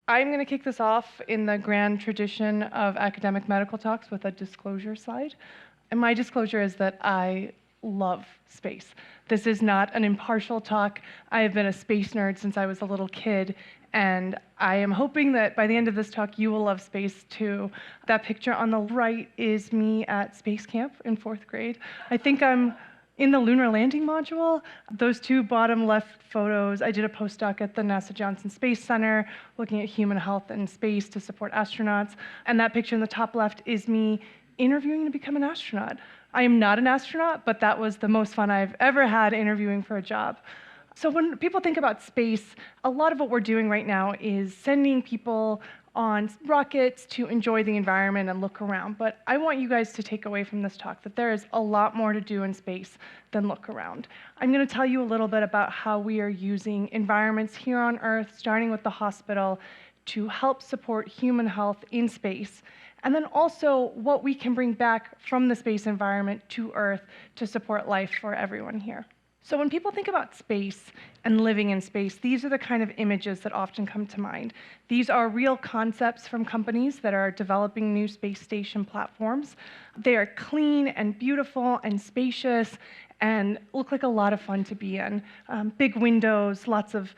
I'm going to kick this off in the grand tradition of academic medical talks with a disclosure slide. And my disclosure is that I love space. This is not an impartial talk. I have been a space nerd since I was a little kid, and I am hoping that by the end of this talk, you will love space too. That picture on the right is me at space camp in 4th grade. I think I'm in the lunar landing module. Those two bottom left photos, I did a postdoc at the NASA Johnson Space Center looking at human health in space to support astronauts. And that picture in the top left is me interviewing to become an astronaut. I am not an astronaut, but that was the most fun I've ever had interviewing for a job. So when people think about space, a lot of what we're doing right now is sending people on rockets to enjoy the environment and look around. But I want you guys to take away from this talk that there is a lot more to do in space than look around. I'm going to tell you a little bit about how we are using environments here on Earth, starting with the hospital, to help support human health in space, and then also what we can bring back from the space environment to Earth to support life for everyone here. So when people think about space and living in space, these are the kind of images that often come to mind. These are real concepts from companies that are developing new space station platforms. They are clean and beautiful and spacious and look like a lot of fun to be in. Big windows, lots of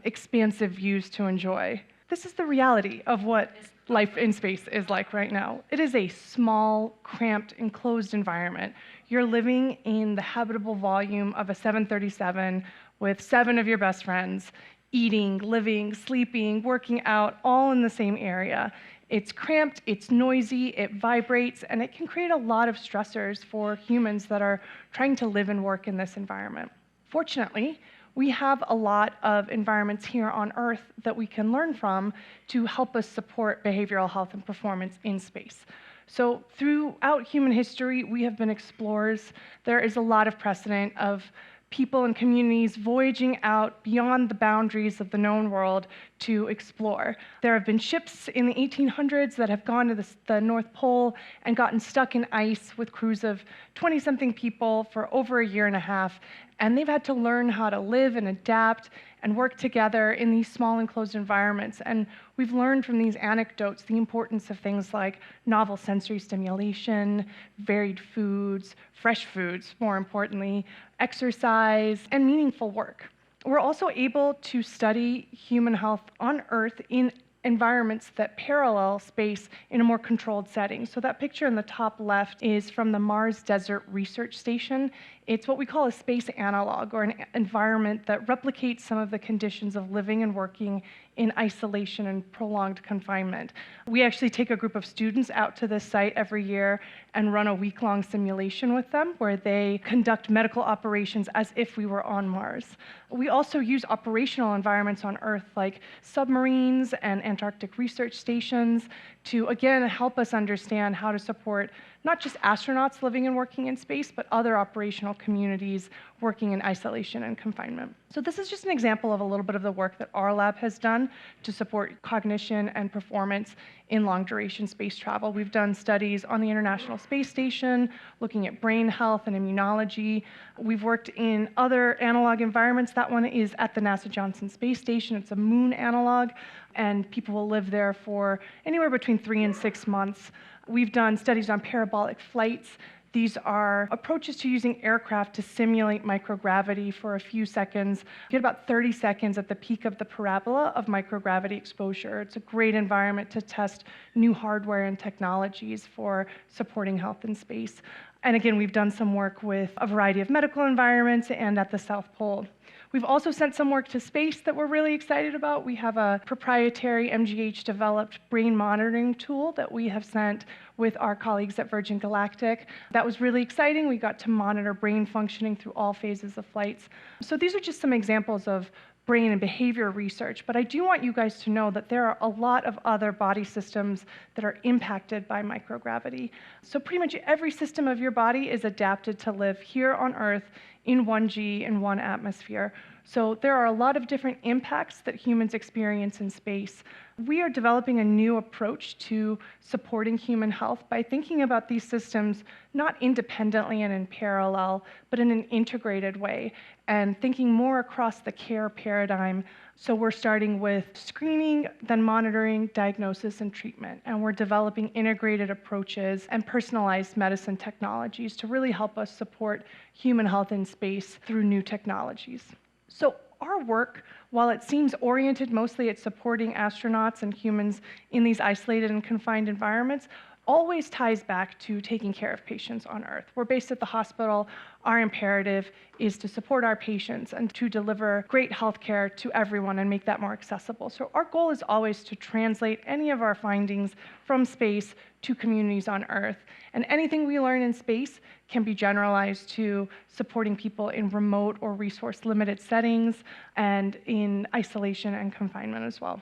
expansive views to enjoy. This is the reality of what life in space is like right now. It is a small, cramped, enclosed environment. You're living in the habitable volume of a 737 with 7 of your best friends, eating, living, sleeping, working out, all in the same area. It's cramped, it's noisy, it vibrates, and it can create a lot of stressors for humans that are trying to live and work in this environment. Fortunately, we have a lot of environments here on Earth that we can learn from to help us support behavioral health and performance in space. So throughout human history, we have been explorers. There is a lot of precedent of people and communities voyaging out beyond the boundaries of the known world to explore. There have been ships in the 1800s that have gone to the North Pole and gotten stuck in ice with crews of 20-something people for over a year and a half, and they've had to learn how to live and adapt and work together in these small enclosed environments. And we've learned from these anecdotes the importance of things like novel sensory stimulation, varied foods, fresh foods, more importantly, exercise, and meaningful work. We're also able to study human health on Earth in environments that parallel space in a more controlled setting. So that picture in the top left is from the Mars Desert Research Station. It's what we call a space analog, or an environment that replicates some of the conditions of living and working in isolation and prolonged confinement. We actually take a group of students out to this site every year and run a week-long simulation with them where they conduct medical operations as if we were on Mars. We also use operational environments on Earth like submarines and Antarctic research stations to, again, help us understand how to support not just astronauts living and working in space, but other operational communities working in isolation and confinement. So this is just an example of a little bit of the work that our lab has done to support cognition and performance in long-duration space travel. We've done studies on the International Space Station, looking at brain health and immunology. We've worked in other analog environments. That one is at the NASA Johnson Space Station. It's a moon analog, and people will live there for anywhere between 3 and 6 months. We've done studies on parabolic flights. These are approaches to using aircraft to simulate microgravity for a few seconds. You get about 30 seconds at the peak of the parabola of microgravity exposure. It's a great environment to test new hardware and technologies for supporting health in space. And again, we've done some work with a variety of medical environments and at the South Pole. We've also sent some work to space that we're really excited about. We have a proprietary MGH-developed brain monitoring tool that we have sent with our colleagues at Virgin Galactic. That was really exciting. We got to monitor brain functioning through all phases of flights. So these are just some examples of brain and behavior research, but I do want you guys to know that there are a lot of other body systems that are impacted by microgravity. So pretty much every system of your body is adapted to live here on Earth in 1G in one atmosphere. So there are a lot of different impacts that humans experience in space. We are developing a new approach to supporting human health by thinking about these systems not independently and in parallel, but in an integrated way, and thinking more across the care paradigm. So we're starting with screening, then monitoring, diagnosis, and treatment. And we're developing integrated approaches and personalized medicine technologies to really help us support human health in space through new technologies. So our work, while it seems oriented mostly at supporting astronauts and humans in these isolated and confined environments, always ties back to taking care of patients on Earth. We're based at the hospital. Our imperative is to support our patients and to deliver great health care to everyone and make that more accessible. So our goal is always to translate any of our findings from space to communities on Earth. And anything we learn in space can be generalized to supporting people in remote or resource-limited settings and in isolation and confinement as well.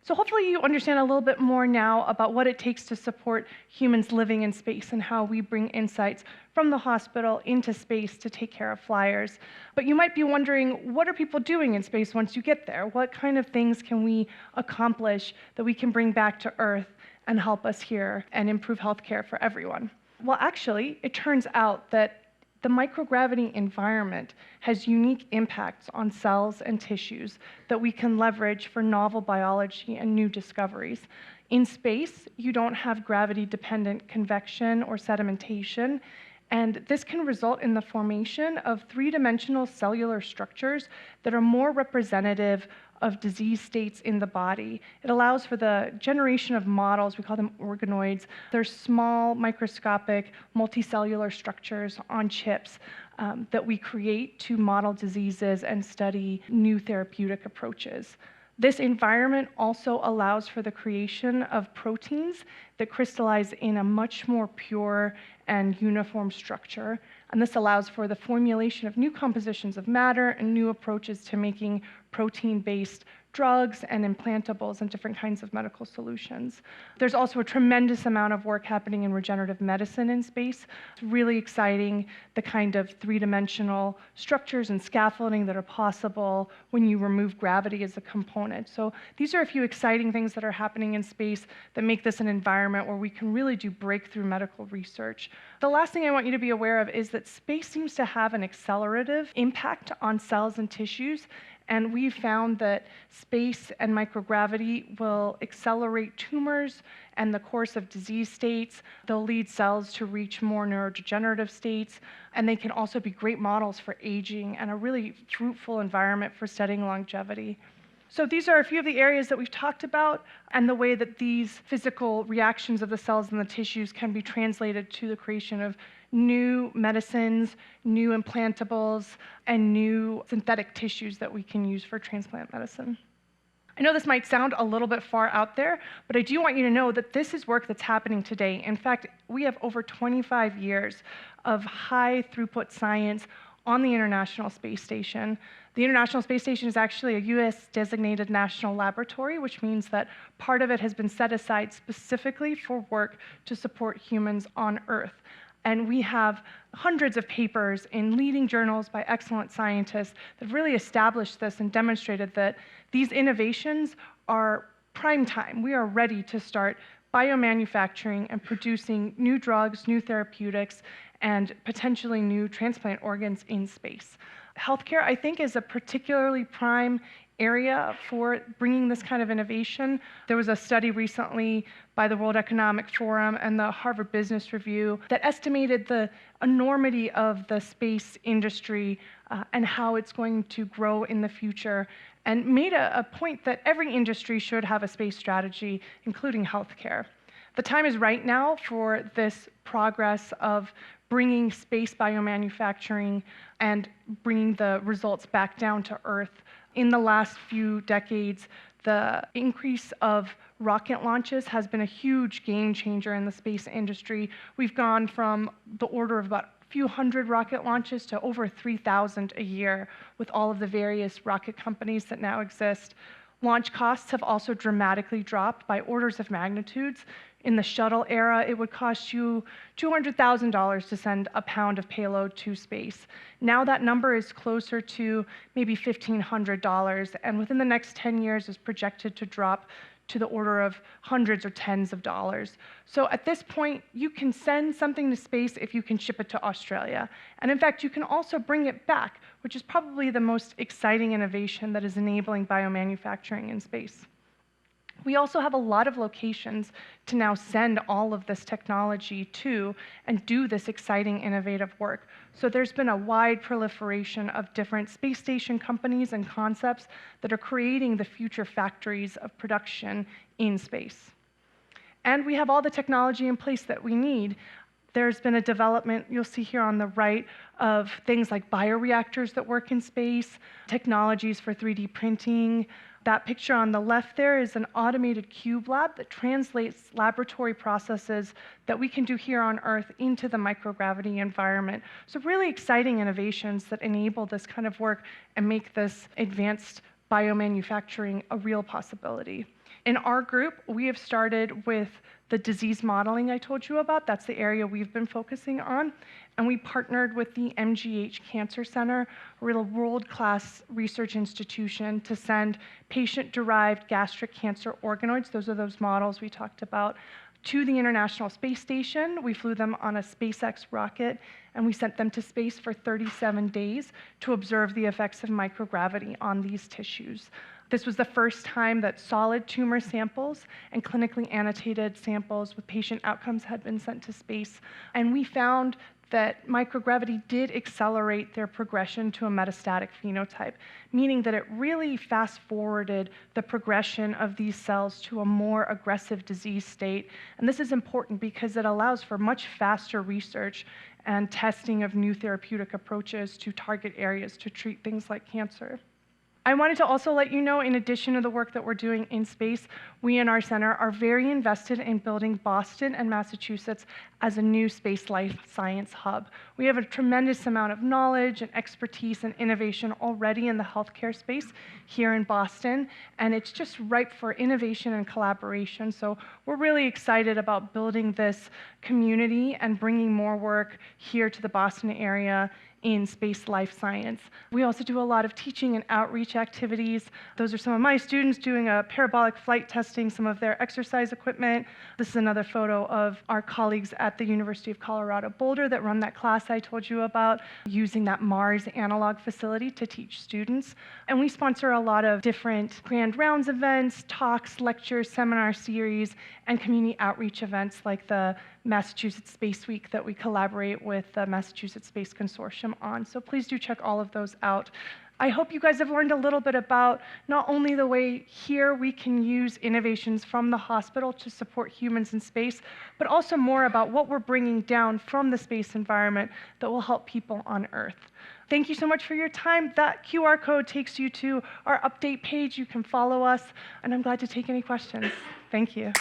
So hopefully you understand a little bit more now about what it takes to support humans living in space and how we bring insights from the hospital into space to take care of flyers. But you might be wondering, what are people doing in space once you get there? What kind of things can we accomplish that we can bring back to Earth and help us here and improve healthcare for everyone? Well, actually, it turns out that the microgravity environment has unique impacts on cells and tissues that we can leverage for novel biology and new discoveries. In space, you don't have gravity-dependent convection or sedimentation, and this can result in the formation of three-dimensional cellular structures that are more representative of disease states in the body. It allows for the generation of models, we call them organoids. They're small, microscopic, multicellular structures on chips that we create to model diseases and study new therapeutic approaches. This environment also allows for the creation of proteins that crystallize in a much more pure and uniform structure. And this allows for the formulation of new compositions of matter and new approaches to making protein-based drugs and implantables and different kinds of medical solutions. There's also a tremendous amount of work happening in regenerative medicine in space. It's really exciting, the kind of three-dimensional structures and scaffolding that are possible when you remove gravity as a component. So these are a few exciting things that are happening in space that make this an environment where we can really do breakthrough medical research. The last thing I want you to be aware of is that space seems to have an accelerative impact on cells and tissues. And we've found that space and microgravity will accelerate tumors and the course of disease states. They'll lead cells to reach more neurodegenerative states. And they can also be great models for aging and a really fruitful environment for studying longevity. So these are a few of the areas that we've talked about and the way that these physical reactions of the cells and the tissues can be translated to the creation of new medicines, new implantables, and new synthetic tissues that we can use for transplant medicine. I know this might sound a little bit far out there, but I do want you to know that this is work that's happening today. In fact, we have over 25 years of high throughput science on the International Space Station. The International Space Station is actually a US designated national laboratory, which means that part of it has been set aside specifically for work to support humans on Earth. And we have hundreds of papers in leading journals by excellent scientists that really established this and demonstrated that these innovations are prime time. We are ready to start biomanufacturing and producing new drugs, new therapeutics, and potentially new transplant organs in space. Healthcare, I think, is a particularly prime area for bringing this kind of innovation. There was a study recently by the World Economic Forum and the Harvard Business Review that estimated the enormity of the space industry and how it's going to grow in the future, and made a point that every industry should have a space strategy, including healthcare. The time is right now for this progress of bringing space biomanufacturing and bringing the results back down to Earth. In the last few decades, the increase of rocket launches has been a huge game changer in the space industry. We've gone from the order of about a few hundred rocket launches to over 3,000 a year with all of the various rocket companies that now exist. Launch costs have also dramatically dropped by orders of magnitudes. In the shuttle era, it would cost you $200,000 to send a pound of payload to space. Now that number is closer to maybe $1,500, and within the next 10 years is projected to drop to the order of hundreds or tens of dollars. So at this point, you can send something to space if you can ship it to Australia. And in fact, you can also bring it back, which is probably the most exciting innovation that is enabling biomanufacturing in space. We also have a lot of locations to now send all of this technology to and do this exciting, innovative work. So there's been a wide proliferation of different space station companies and concepts that are creating the future factories of production in space. And we have all the technology in place that we need. There's been a development, you'll see here on the right, of things like bioreactors that work in space, technologies for 3D printing. That picture on the left there is an automated cube lab that translates laboratory processes that we can do here on Earth into the microgravity environment. So really exciting innovations that enable this kind of work and make this advanced biomanufacturing a real possibility. In our group, we have started with the disease modeling I told you about. That's the area we've been focusing on. And we partnered with the MGH Cancer Center, a real world-class research institution, to send patient-derived gastric cancer organoids, those are those models we talked about, to the International Space Station. We flew them on a SpaceX rocket, and we sent them to space for 37 days to observe the effects of microgravity on these tissues. This was the first time that solid tumor samples and clinically annotated samples with patient outcomes had been sent to space. And we found that microgravity did accelerate their progression to a metastatic phenotype, meaning that it really fast-forwarded the progression of these cells to a more aggressive disease state. And this is important because it allows for much faster research and testing of new therapeutic approaches to target areas to treat things like cancer. I wanted to also let you know, in addition to the work that we're doing in space, we in our center are very invested in building Boston and Massachusetts as a new space life science hub. We have a tremendous amount of knowledge and expertise and innovation already in the healthcare space here in Boston, and it's just ripe for innovation and collaboration. So we're really excited about building this community and bringing more work here to the Boston area in space life science. We also do a lot of teaching and outreach activities. Those are some of my students doing a parabolic flight testing some of their exercise equipment. This is another photo of our colleagues at the University of Colorado Boulder that run that class I told you about, using that Mars analog facility to teach students. And we sponsor a lot of different grand rounds events, talks, lectures, seminar series, and community outreach events like the Massachusetts Space Week that we collaborate with the Massachusetts Space Consortium on. So please do check all of those out. I hope you guys have learned a little bit about not only the way here we can use innovations from the hospital to support humans in space, but also more about what we're bringing down from the space environment that will help people on Earth. Thank you so much for your time. That QR code takes you to our update page. You can follow us, and I'm glad to take any questions. Thank you.